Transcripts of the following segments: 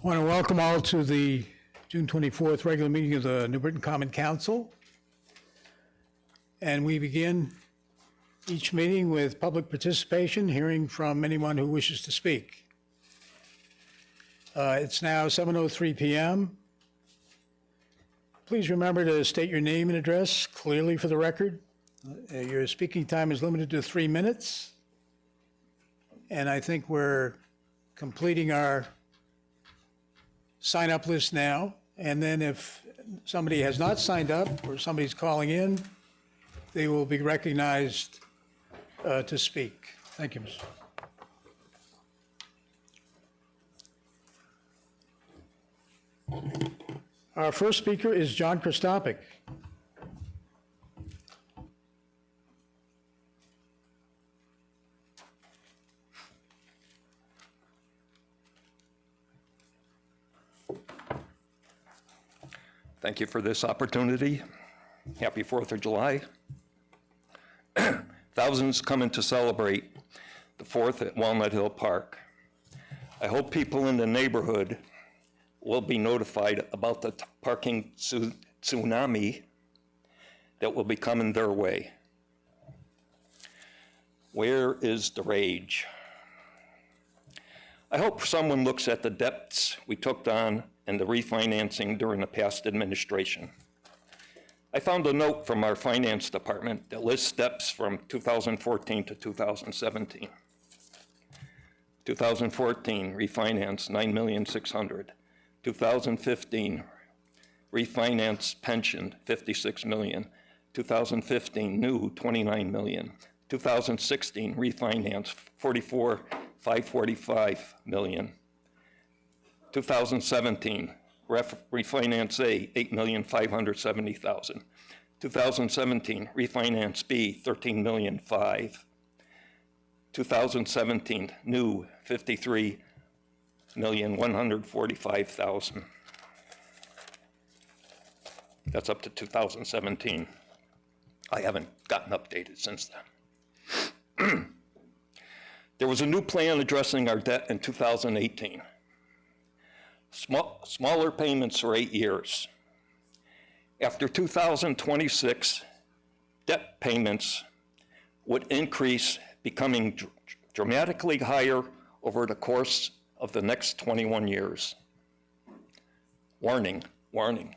Want to welcome all to the June 24th regular meeting of the New Britain Common Council. And we begin each meeting with public participation, hearing from anyone who wishes to speak. It's now 7:03 p.m. Please remember to state your name and address clearly for the record. Your speaking time is limited to 3 minutes. And I think we're completing our sign-up list now. And then if somebody has not signed up or somebody's calling in, they will be recognized to speak. Thank you, Mr. Our first speaker is John Kristopic. Thank you for this opportunity. Happy 4th of July. Thousands coming to celebrate the 4th at Walnut Hill Park. I hope people in the neighborhood will be notified about the parking tsunami that will be coming their way. Where is the rage? I hope someone looks at the debts we took on and the refinancing during the past administration. I found a note from our finance department that lists steps from 2014 to 2017. 2014, refinance $9,600,000. 2015, refinance pension $56 million. 2015, new $29 million. 2016, refinance $44,545 million. 2017, refinance A, $8,570,000. 2017, refinance B, $13,500,000. 2017, new, $53,145,000. That's up to 2017. I haven't gotten updated since then. There was a new plan addressing our debt in 2018. Smaller payments for 8 years. After 2026, debt payments would increase, becoming dramatically higher over the course of the next 21 years. Warning, warning.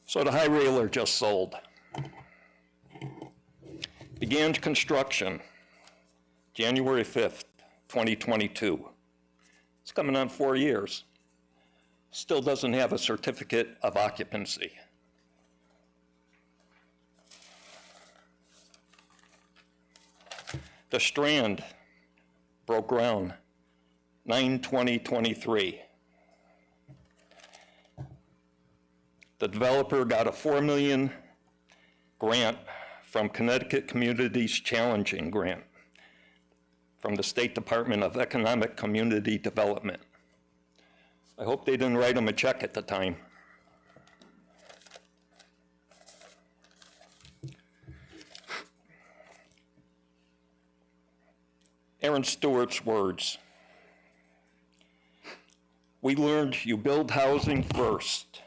So the high railer just sold. Began construction January 5th, 2022. It's coming on 4 years. Still doesn't have a certificate of occupancy. The Strand broke ground 9/20/23. The developer got a $4 million grant from Connecticut Communities Challenging Grant from the State Department of Economic Community Development. I hope they didn't write them a check at the time. Aaron Stewart's words. We learned you build housing first.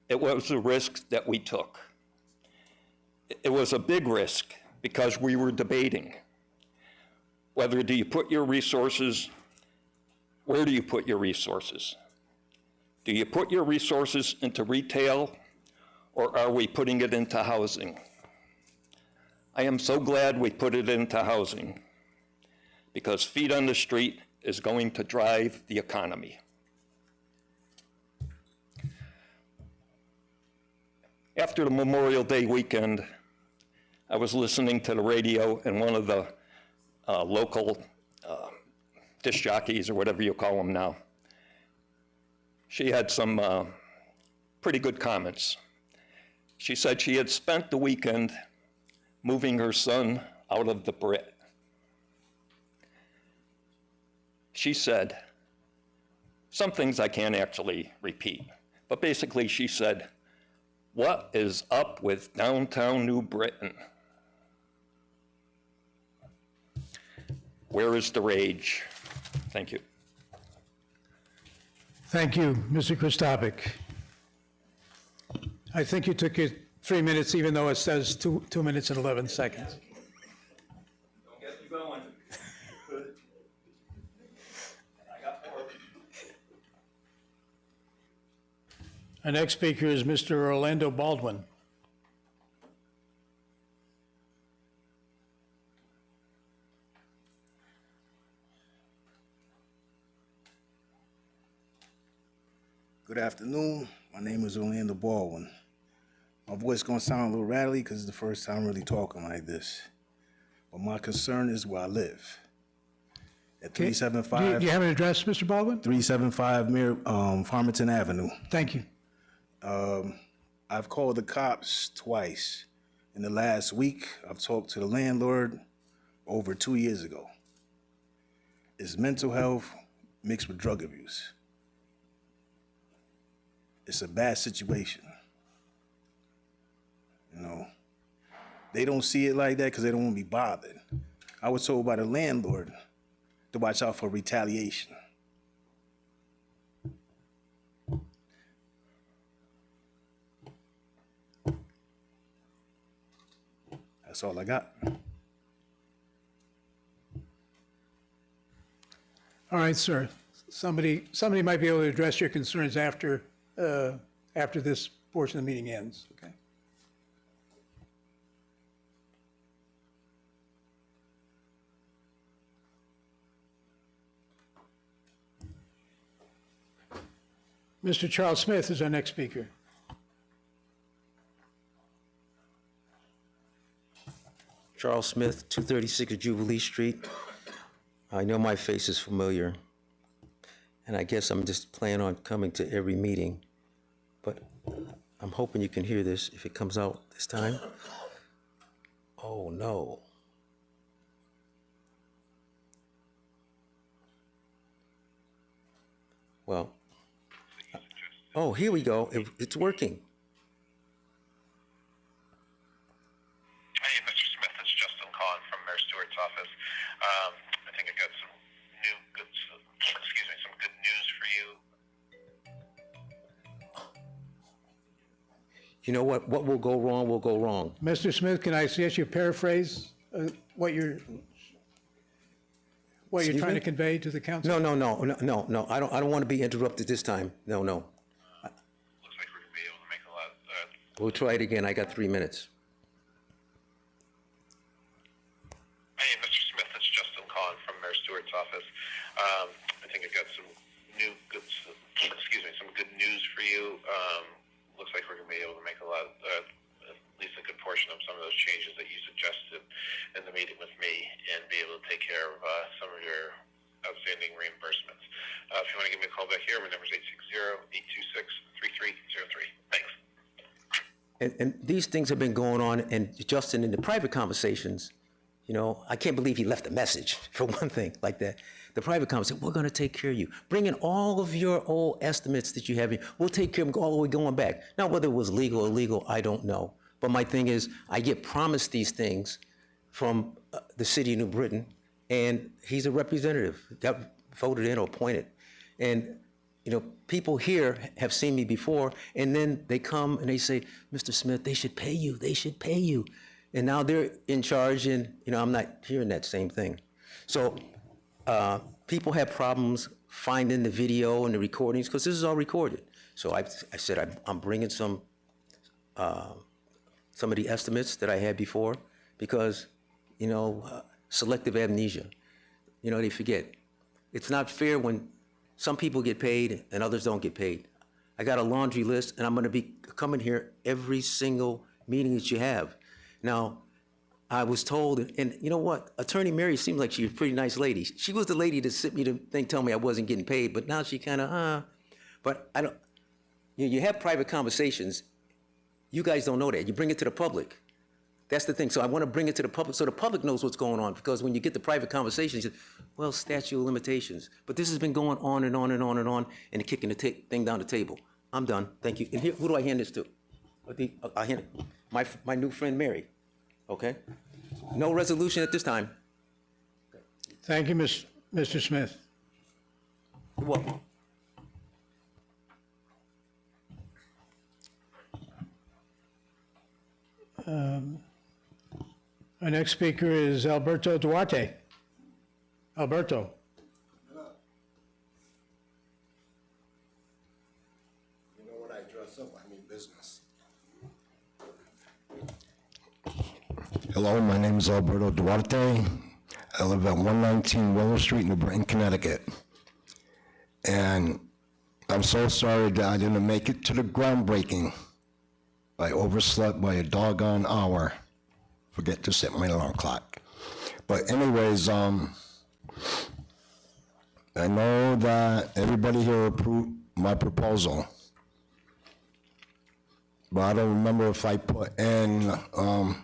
It was a risk that we took. It was a big risk because we were debating whether do you put your resources, where do you put your resources? Do you put your resources into retail, or are we putting it into housing? I am so glad we put it into housing, because feet on the street is going to drive the economy. After the Memorial Day weekend, I was listening to the radio, and one of the local disc jockeys, or whatever you call them now, she had some pretty good comments. She said she had spent the weekend moving her son out of the Brit. She said, some things I can't actually repeat, but basically she said, what is up with downtown New Britain? Where is the rage? Thank you. Thank you, Mr. Christopik. I think you took your 3 minutes, even though it says 2 minutes and 11 seconds. Don't get me going. I got more. Our next speaker is Mr. Orlando Baldwin. Good afternoon. My name is Orlando Baldwin. My voice gonna sound a little rattly because it's the first time really talking like this. But my concern is where I live. At Do 375, you have an address, Mr. Baldwin? 375 Farmington Avenue. Thank you. I've called the cops twice. In the last week, I've talked to the landlord over 2 years ago. It's mental health mixed with drug abuse. It's a bad situation. You know, they don't see it like that because they don't want to be bothered. I was told by the landlord to watch out for retaliation. That's all I got. All right, sir. Somebody might be able to address your concerns after this portion of the meeting ends, okay? Mr. Charles Smith is our next speaker. Charles Smith, 236 Jubilee Street. I know my face is familiar, and I guess I'm just planning on coming to every meeting, but I'm hoping you can hear this if it comes out this time. Oh, no. Well, oh, here we go. It's working. Hey, Mr. Smith, it's Justin calling from Mayor Stewart's office. I think I got some good news for you. You know what? What will go wrong will go wrong. Mr. Smith, can I suggest you paraphrase what you're Excuse trying me? to convey to the council? No. I don't want to be interrupted this time. No. Looks like we're going to be able to make a lot of We'll try it again. I got 3 minutes. Hey, Mr. Smith, it's Justin calling from Mayor Stewart's office. I think I got some good news for you. Looks like we're going to be able to make a lot, at least a good portion of some of those changes that you suggested in the meeting with me, and be able to take care of some of your outstanding reimbursements. If you want to give me a call back here, my number is 860-826-3303. Thanks. And these things have been going on, and Justin, in the private conversations, you know, I can't believe he left a message, for one thing, like that. The private conversation, we're going to take care of you. Bring in all of your old estimates that you have. We'll take care of them all the way going back. Now, whether it was legal or illegal, I don't know. But my thing is, I get promised these things from the city of New Britain, and he's a representative that voted in or appointed. And, you know, people here have seen me before, and then they come and they say, Mr. Smith, they should pay you. They should pay you. And now they're in charge, and, you know, I'm not hearing that same thing. So people have problems finding the video and the recordings because this is all recorded. So I said I'm bringing some of the estimates that I had before because, you know, selective amnesia. You know, they forget. It's not fair when some people get paid and others don't get paid. I got a laundry list, and I'm going to be coming here every single meeting that you have. Now, I was told, and you know what? Attorney Mary seems like she's a pretty nice lady. She was the lady that sent me the thing, tell me I wasn't getting paid, but now she kind of, But I don't, you have private conversations. You guys don't know that. You bring it to the public. That's the thing. So I want to bring it to the public so the public knows what's going on, because when you get the private conversations, you say, well, statute of limitations. But this has been going on and on and on and on, and they're kicking the thing down the table. I'm done. Thank you. And here, who do I hand this to? I hand it. My new friend Mary. Okay? No resolution at this time. Thank you, Mr. Smith. You're welcome. Our next speaker is Alberto Duarte. Alberto. You know, when I dress up, I mean business. Hello, my name is Alberto Duarte. I live at 119 Willow Street, New Britain, Connecticut. And I'm so sorry that I didn't make it to the groundbreaking. I overslept by a doggone hour. Forget to set my alarm clock. But anyways, I know that everybody here approved my proposal. But I don't remember if I put in the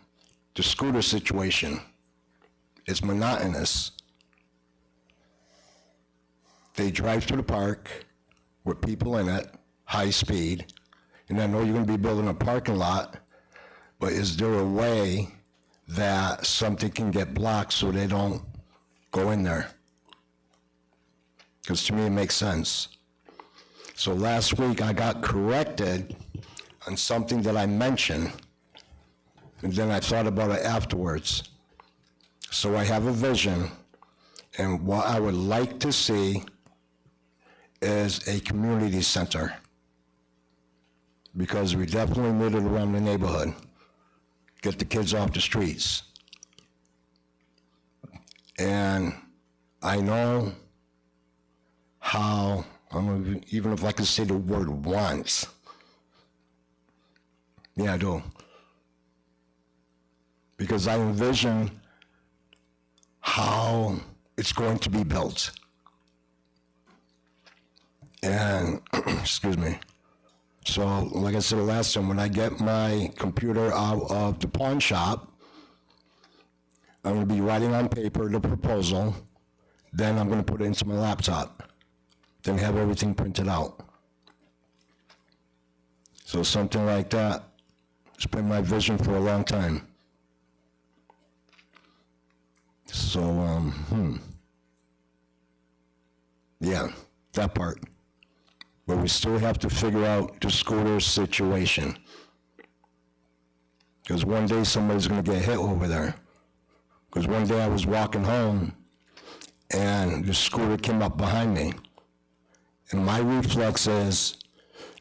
scooter situation. It's monotonous. They drive through the park with people in it, high speed, and I know you're gonna be building a parking lot, but is there a way that something can get blocked so they don't go in there? Because to me, it makes sense. So last week, I got corrected on something that I mentioned, and then I thought about it afterwards. So I have a vision, and what I would like to see is a community center, because we definitely need it around the neighborhood. Get the kids off the streets. And I know how, I don't know even if I can say the word once. Yeah, I do. Because I envision how it's going to be built. And, excuse me. So, like I said last time, when I get my computer out of the pawn shop, I'm gonna be writing on paper the proposal, then I'm gonna put it into my laptop, then have everything printed out. So something like that, it's been my vision for a long time. So, yeah, that part. But we still have to figure out the scooter situation. Because one day somebody's gonna get hit over there. Because one day I was walking home and the scooter came up behind me. And my reflex is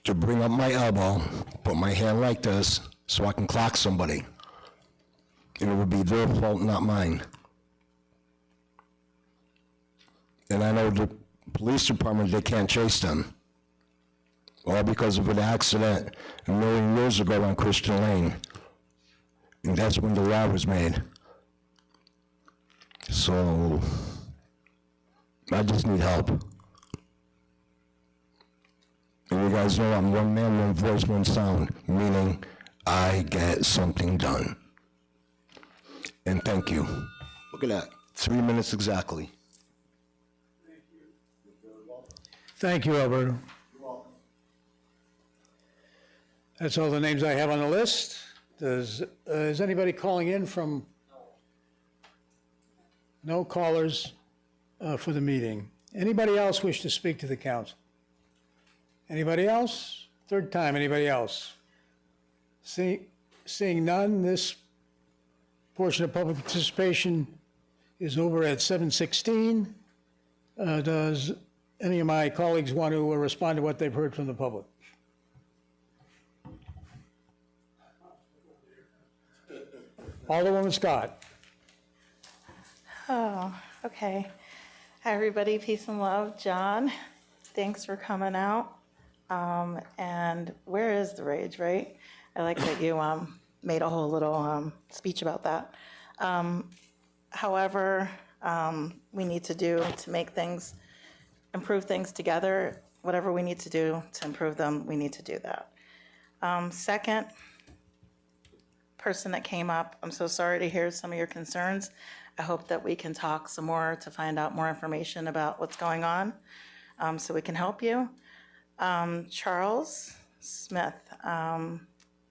to bring up my elbow, put my hand like this, so I can clock somebody. And it would be their fault, not mine. And I know the police department, they can't chase them. All because of an accident a million years ago on Christian Lane. And that's when the law was made. So, I just need help. And you guys know I'm one man, one voice, one sound, meaning I get something done. And thank you. Look at that, 3 minutes exactly. Thank you, Alberto. That's all the names I have on the list. Is anybody calling in from? No callers for the meeting. Anybody else wish to speak to the council? Anybody else? Third time, anybody else? Seeing none, this portion of public participation is over at 7:16. Does any of my colleagues want to respond to what they've heard from the public? Alderwoman Scott. Oh, okay. Hi, everybody. Peace and love. John, thanks for coming out. And where is the rage, right? I like that you made a whole little speech about that. However, we need to do to make things, improve things together. Whatever we need to do to improve them, we need to do that. Second, person that came up, I'm so sorry to hear some of your concerns. I hope that we can talk some more to find out more information about what's going on, so we can help you. Charles Smith,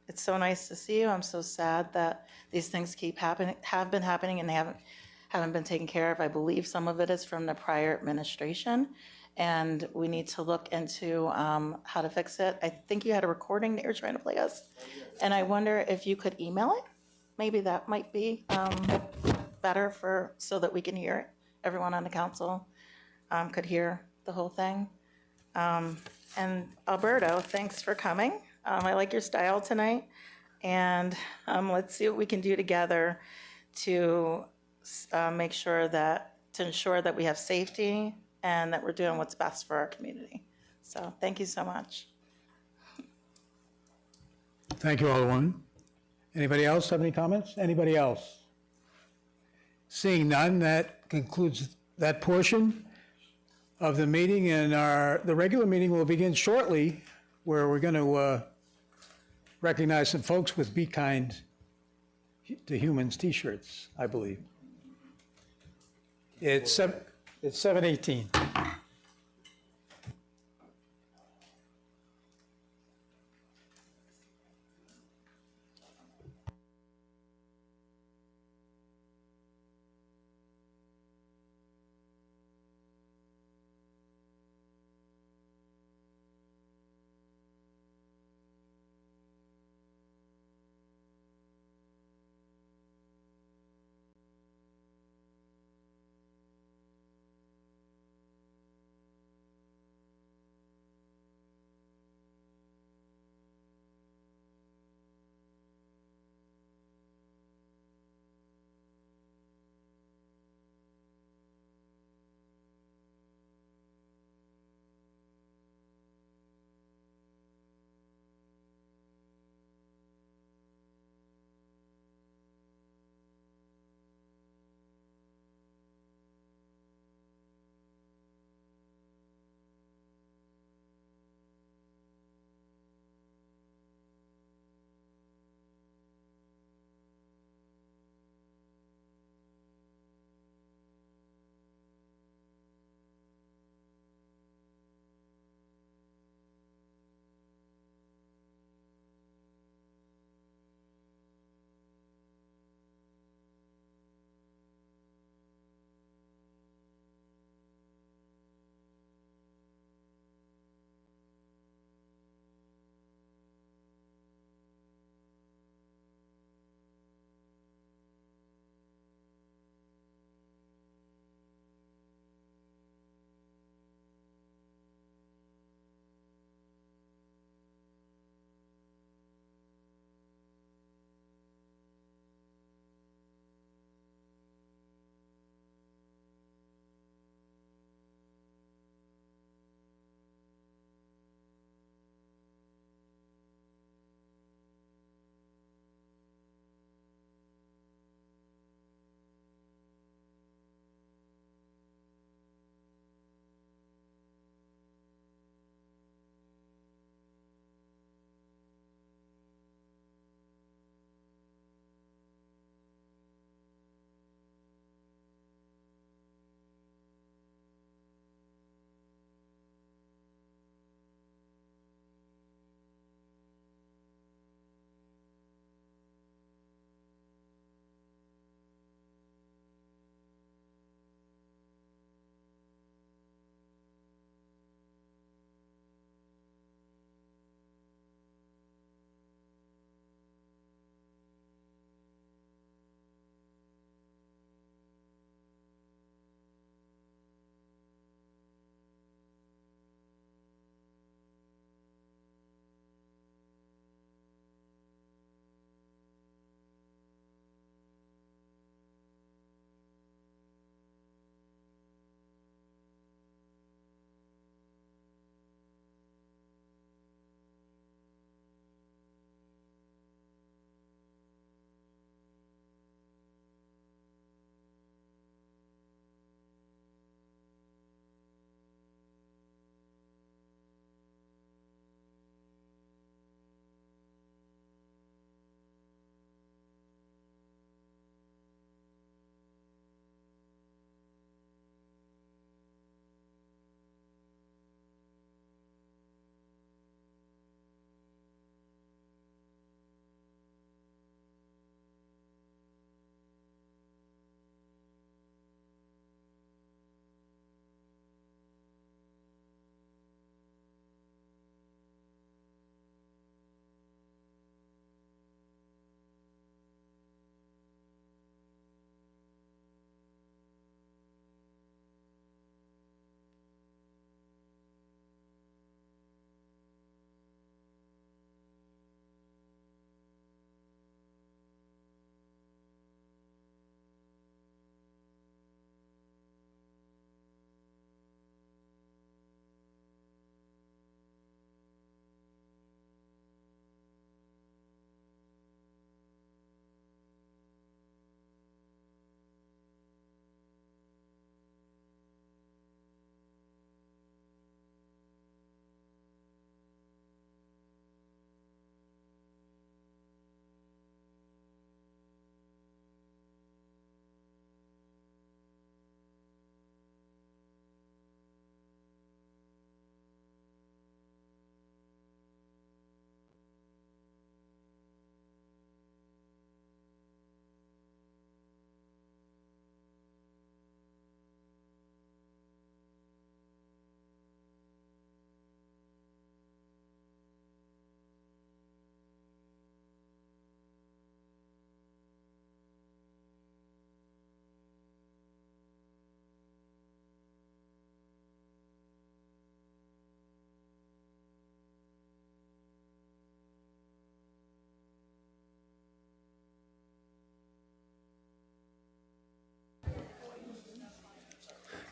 it's so nice to see you. I'm so sad that these things keep happening, have been happening, and they haven't haven't been taken care of. I believe some of it is from the prior administration, and we need to look into how to fix it. I think you had a recording that you're trying to play us, and I wonder if you could email it. Maybe that might be better so that we can hear it. Everyone on the council could hear the whole thing. And Alberto, thanks for coming. I like your style tonight. And let's see what we can do together to ensure that we have safety and that we're doing what's best for our community. So thank you so much. Thank you, Alderwoman. Anybody else have any comments? Anybody else? Seeing none, that concludes that portion of the meeting, and the regular meeting will begin shortly, where we're going to recognize some folks with Be Kind to Humans t-shirts, I believe. It's 7:18.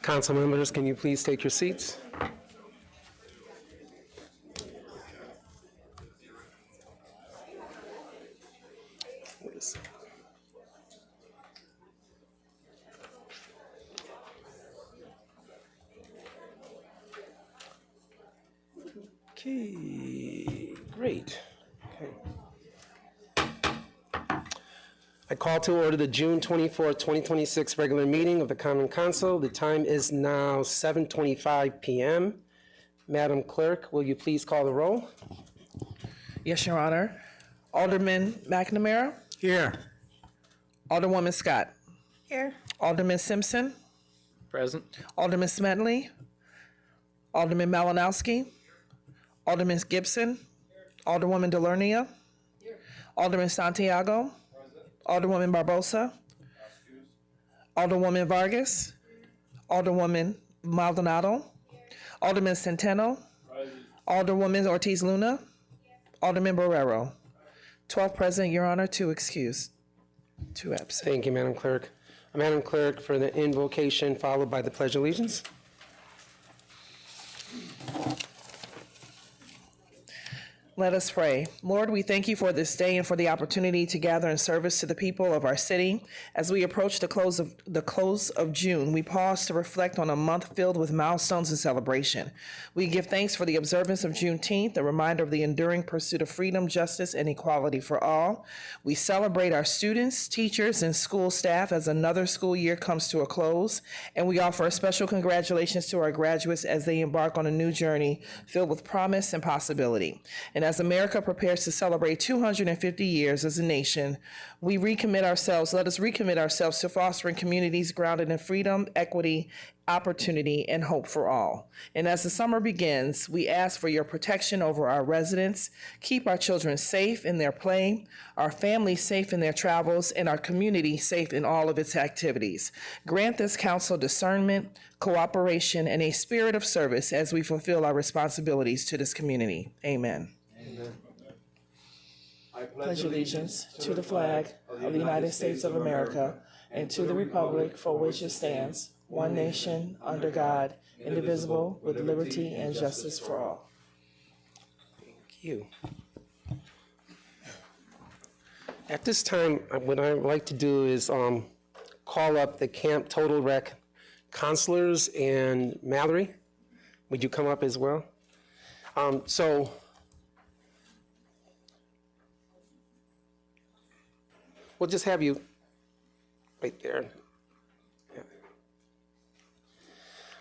Council members, can you please take your seats? Okay, great. Okay. I call to order the June 24th, 2026 regular meeting of the Common Council. The time is now 7:25 p.m. Madam Clerk, will you please call the roll? Yes, Your Honor. Alderman McNamara. Here. Alderwoman Scott. Here. Alderman Simpson. Present. Alderman Smedley. Alderman Malinowski. Alderman Gibson. Alderwoman Delernia. Alderman Santiago. Alderwoman Barbosa. Alderwoman Vargas. Alderwoman Maldonado. Alderman Centeno. Alderwoman Ortiz Luna. Alderman Barrero. 12 present, Your Honor, 2 excused, 2 absent. Thank you, Madam Clerk. Madam Clerk, for the invocation followed by the Pledge of Allegiance. Let us pray. Lord, we thank you for this day and for the opportunity to gather in service to the people of our city. As we approach the close of June, we pause to reflect on a month filled with milestones and celebration. We give thanks for the observance of Juneteenth, a reminder of the enduring pursuit of freedom, justice, and equality for all. We celebrate our students, teachers, and school staff as another school year comes to a close, and we offer a special congratulations to our graduates as they embark on a new journey filled with promise and possibility. And as America prepares to celebrate 250 years as a nation, let us recommit ourselves to fostering communities grounded in freedom, equity, opportunity, and hope for all. And as the summer begins, we ask for your protection over our residents. Keep our children safe in their play, our families safe in their travels, and our community safe in all of its activities. Grant this council discernment, cooperation, and a spirit of service as we fulfill our responsibilities to this community. Amen. I pledge allegiance to the flag of the United States of America and to the republic for which it stands, one nation, under God, indivisible, with liberty and justice for all. Thank you. At this time, what I'd like to do is call up the Camp Total Rec counselors and Mallory. Would you come up as well? So we'll just have you right there. Yeah.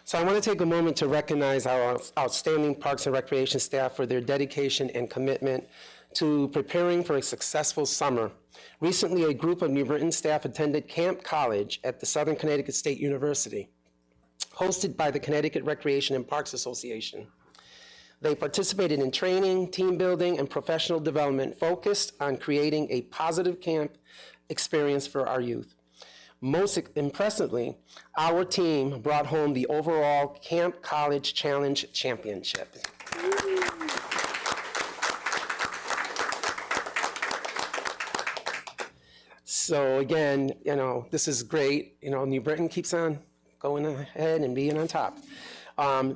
So I want to take a moment to recognize our outstanding Parks and Recreation staff for their dedication and commitment to preparing for a successful summer. Recently, a group of New Britain staff attended Camp College at the Southern Connecticut State University, hosted by the Connecticut Recreation and Parks Association. They participated in training, team building, and professional development focused on creating a positive camp experience for our youth. Most impressively, our team brought home the overall Camp College Challenge Championship. So again, this is great. New Britain keeps on going ahead and being on top.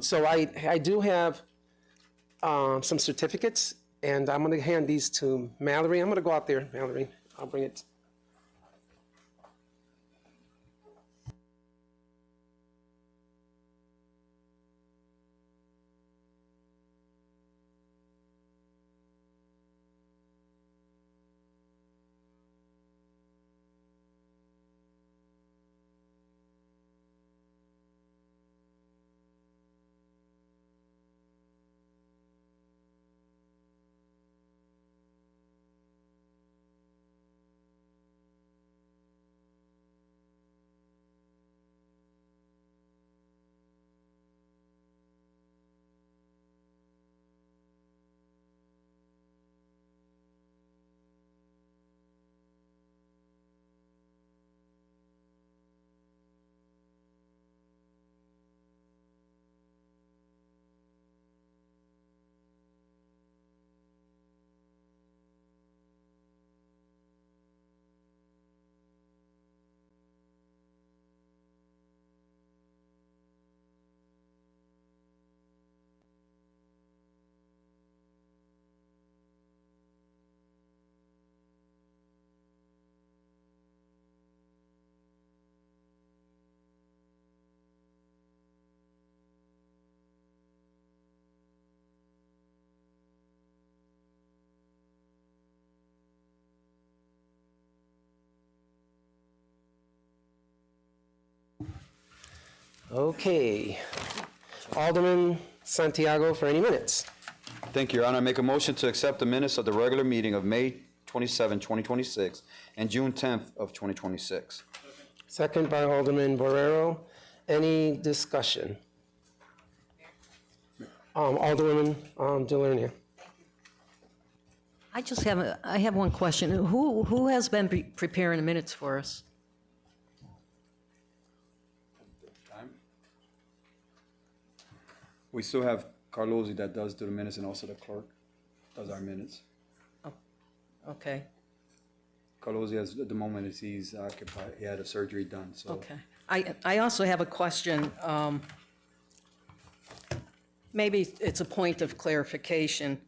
So I do have some certificates, and I'm going to hand these to Mallory. I'm going to go out there, Mallory. I'll bring it. Okay. Alderman Santiago for any minutes. Thank you, Your Honor. I make a motion to accept the minutes of the regular meeting of May 27, 2026, and June 10th of 2026. Second by Alderman Borrero. Any discussion? Alderwoman Delarnia. I have one question. Who has been preparing the minutes for us? We still have Carlosi that does do the minutes, and also the clerk does our minutes. Okay, Carlosi, at the moment, he's occupied. He had a surgery done, so. okay. I also have a question. Maybe it's a point of clarification.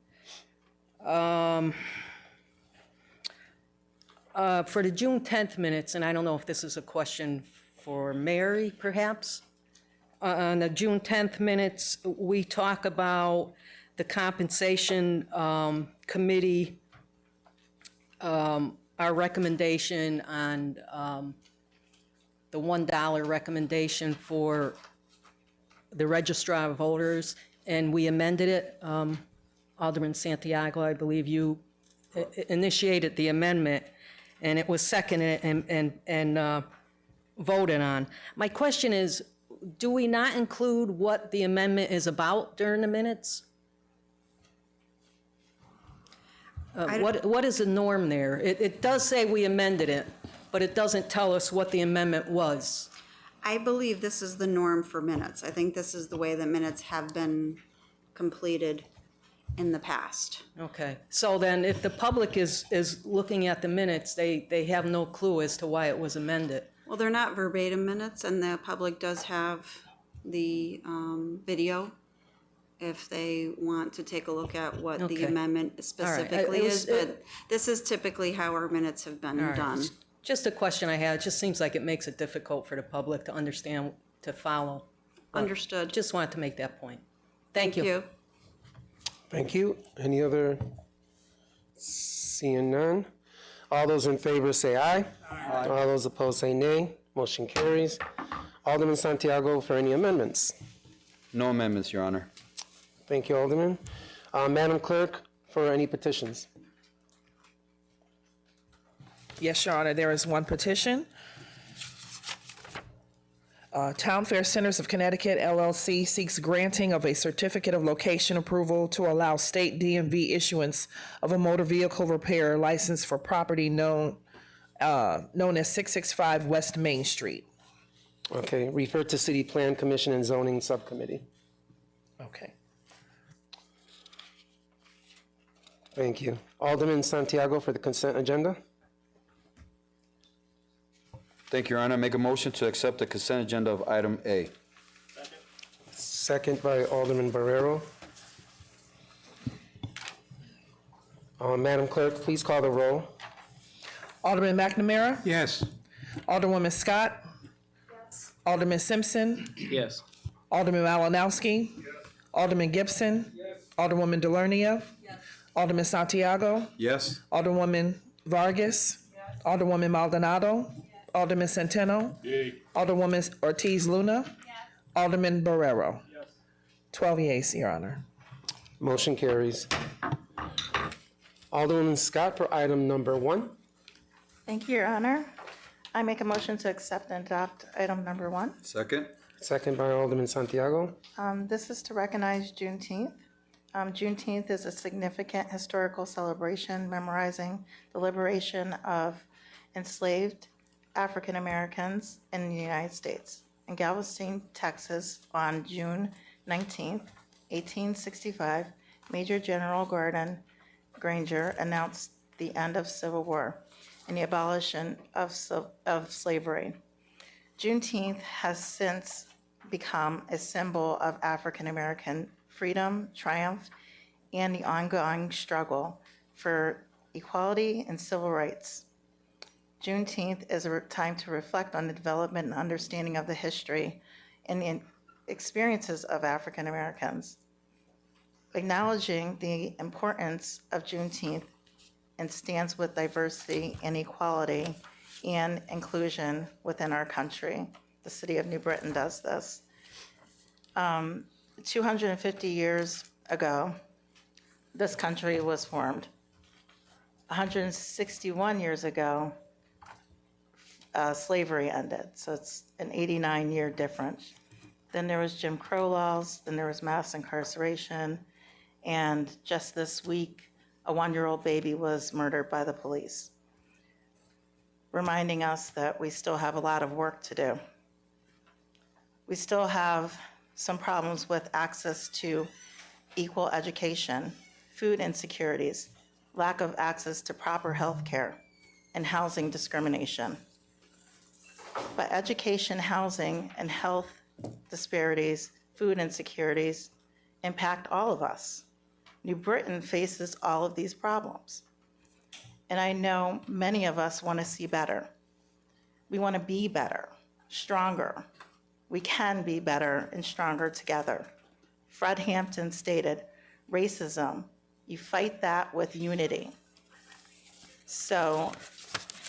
For the June 10th minutes, and I don't know if this is a question for Mary, perhaps? On the June 10th minutes, we talk about the compensation committee, our recommendation on the $1 recommendation for the registrar of voters, and we amended it. Alderman Santiago, I believe you initiated the amendment, and it was seconded and voted on. My question is, do we not include what the amendment is about during the minutes? What is the norm there? It does say we amended it, but it doesn't tell us what the amendment was. I believe this is the norm for minutes. I think this is the way that minutes have been completed in the past. Okay, so then if the public is looking at the minutes, they have no clue as to why it was amended. Well, they're not verbatim minutes, and the public does have the video if they want to take a look at what the Okay. amendment specifically It was- is. But this is typically how our minutes have been All right. done. Just a question I had. It just seems like it makes it difficult for the public to understand, to follow. Understood. Just wanted to make that point. Thank you. Thank you. Any other? Seeing none. All those in favor say aye. Aye. All those opposed say nay. Motion carries. Alderman Santiago for any amendments. No amendments, Your Honor. Thank you, Alderman. Madam Clerk, for any petitions. Yes, Your Honor, there is one petition. Town Fair Centers of Connecticut LLC seeks granting of a certificate of location approval to allow state DMV issuance of a motor vehicle repair license for property known as 665 West Main Street. Okay, refer to City Plan Commission and Zoning Subcommittee. Okay. Thank you. Alderman Santiago for the consent agenda. Thank you, Your Honor. I make a motion to accept the consent agenda of item A. Second by Alderman Barrero. Madam Clerk, please call the roll. Alderman McNamara? Yes. Alderwoman Scott? Yes. Alderman Simpson? Yes. Alderman Malinowski? Yes. Alderman Gibson? Yes. Alderwoman Delarnia? Yes. Alderman Santiago? Yes. Alderwoman Vargas? Yes. Alderwoman Maldonado? Yes. Alderman Centeno? Yes. Alderwoman Ortiz Luna? Yes. Alderman Barrero? Yes. 12 yeas, Your Honor. Motion carries. Alderwoman Scott for item number 1. Thank you, Your Honor. I make a motion to accept and adopt item number 1. Second. Second by Alderman Santiago. This is to recognize Juneteenth. Juneteenth is a significant historical celebration memorizing the liberation of enslaved African Americans in the United States. In Galveston, Texas, on June 19, 1865, Major General Gordon Granger announced the end of Civil War and the abolition of slavery. Juneteenth has since become a symbol of African American freedom, triumph, and the ongoing struggle for equality and civil rights. Juneteenth is a time to reflect on the development and understanding of the history and the experiences of African Americans. Acknowledging the importance of Juneteenth and stands with diversity and equality and inclusion within our country. The City of New Britain does this. 250 years ago, this country was formed. 161 years ago, slavery ended. So it's an 89-year difference. Then there was Jim Crow laws, then there was mass incarceration, and just this week, a 1-year-old baby was murdered by the police, reminding us that we still have a lot of work to do. We still have some problems with access to equal education, food insecurities, lack of access to proper health care, and housing discrimination. But education, housing, and health disparities, food insecurities impact all of us. New Britain faces all of these problems. And I know many of us want to see better. We want to be better, stronger. We can be better and stronger together. Fred Hampton stated, racism, you fight that with unity. So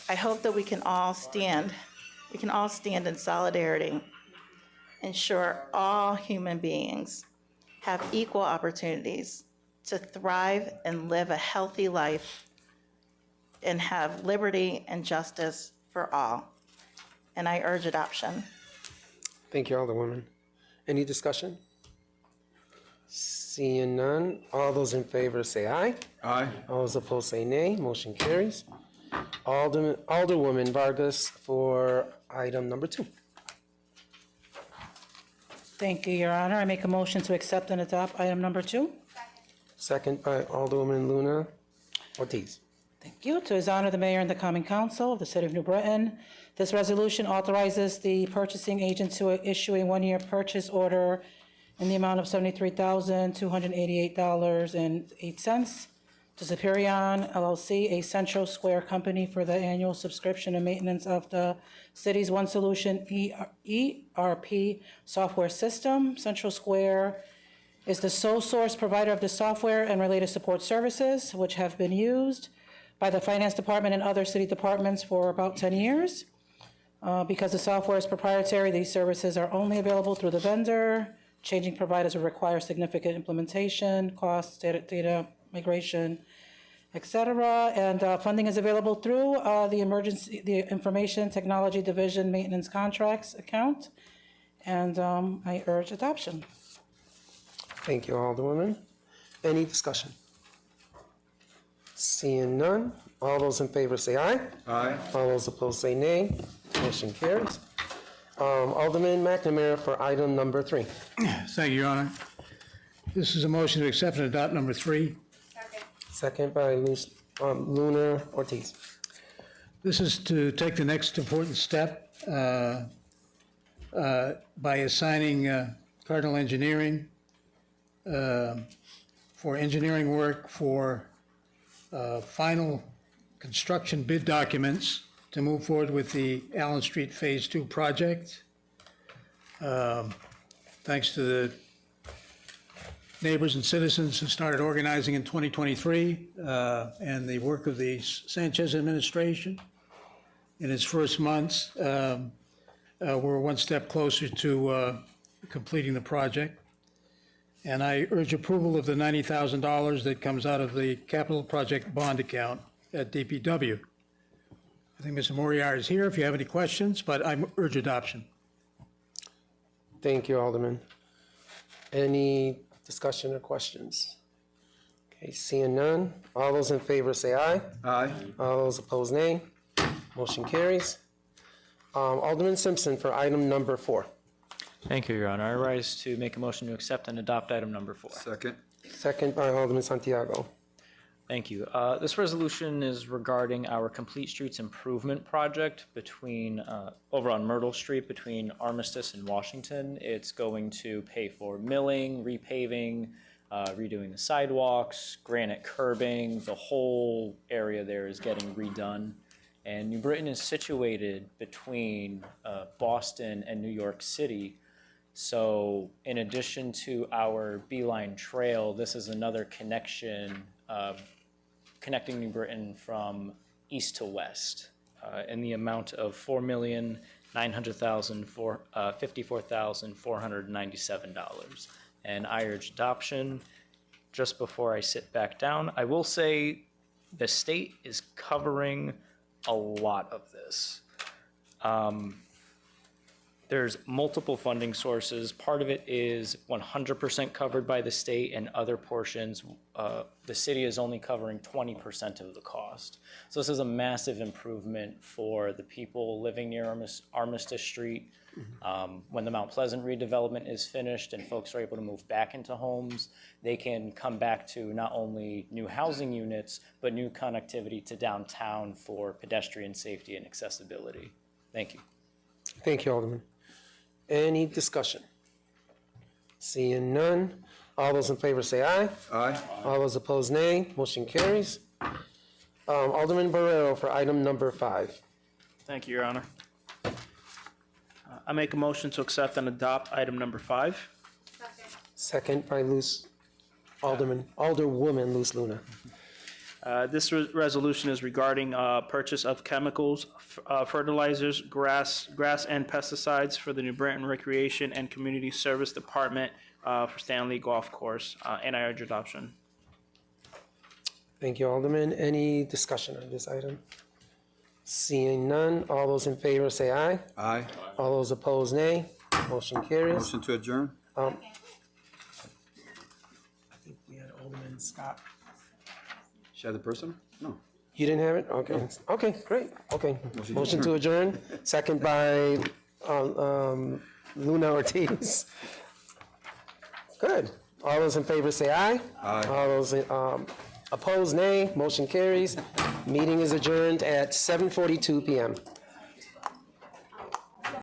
I hope that we can all stand in solidarity, ensure all human beings have equal opportunities to thrive and live a healthy life and have liberty and justice for all. And I urge adoption. Thank you, Alderwoman. Any discussion? Seeing none, all those in favor say aye. Aye. All those opposed say nay. Motion carries. Alderwoman Vargas for item number 2. Thank you, Your Honor. I make a motion to accept and adopt item number 2. Second by Alderwoman Luna Ortiz. Thank you. To His Honor the Mayor and the Common Council of the City of New Britain, this resolution authorizes the purchasing agent to issue a 1-year purchase order in the amount of $73,288.08 to Superion LLC, a Central Square company, for the annual subscription and maintenance of the city's One Solution ERP software system. Central Square is the sole source provider of the software and related support services, which have been used by the Finance Department and other city departments for about 10 years. Because the software is proprietary, these services are only available through the vendor. Changing providers will require significant implementation, costs, data migration, et cetera. And funding is available through the Information Technology Division Maintenance Contracts account. And I urge adoption. Thank you, Alderwoman. Any discussion? Seeing none, all those in favor say aye. Aye. All those opposed say nay. Motion carries. Alderman McNamara for item number 3. Thank you, Your Honor. This is a motion to accept and adopt number 3. Second by Luna Ortiz. This is to take the next important step by assigning Cardinal Engineering for engineering work for final construction bid documents to move forward with the Allen Street Phase 2 project. Thanks to the neighbors and citizens who started organizing in 2023 and the work of the Sanchez administration in its first months, we're one step closer to completing the project. And I urge approval of the $90,000 that comes out of the capital project bond account at DPW. I think Mr. Moriarty is here if you have any questions, but I urge adoption. Thank you, Alderman. Any discussion or questions? Okay, seeing none, all those in favor say aye. Aye. All those opposed, nay. Motion carries. Alderman Simpson for item number 4. Thank you, Your Honor. I rise to make a motion to accept and adopt item number 4. Second. Second by Alderman Santiago. Thank you. This resolution is regarding our Complete Streets Improvement Project between, over on Myrtle Street between Armistice and Washington. It's going to pay for milling, repaving, redoing the sidewalks, granite curbing. The whole area there is getting redone. And New Britain is situated between Boston and New York City. So in addition to our Beeline Trail, this is another connection connecting New Britain from east to west in the amount of $4,900,000 $54,497. And I urge adoption. Just before I sit back down, I will say the state is covering a lot of this. There's multiple funding sources. Part of it is 100% covered by the state, and other portions, the city is only covering 20% of the cost. So this is a massive improvement for the people living near Armistice Street. When the Mount Pleasant redevelopment is finished and folks are able to move back into homes, they can come back to not only new housing units, but new connectivity to downtown for pedestrian safety and accessibility. Thank you. Thank you, Alderman. Any discussion? Seeing none, all those in favor say aye. Aye. All those opposed, nay. Motion carries. Alderman Barrero for item number 5. Thank you, Your Honor. I make a motion to accept and adopt item number 5. Second by Alderwoman Luz Luna. This resolution is regarding purchase of chemicals, fertilizers, grass and pesticides for the New Britain Recreation and Community Service Department for Stanley Golf Course, and I urge adoption. Thank you, Alderman. Any discussion on this item? Seeing none, all those in favor say aye. Aye. All those opposed, nay. Motion carries. Motion to adjourn? I think we had Alderman Scott. She had the person? No. You didn't have it? Okay. Okay, great. Okay. Motion to adjourn. Second by Luna Ortiz. Good. All those in favor say aye. Aye. All those opposed, nay. Motion carries. Meeting is adjourned at 7:42 p.m.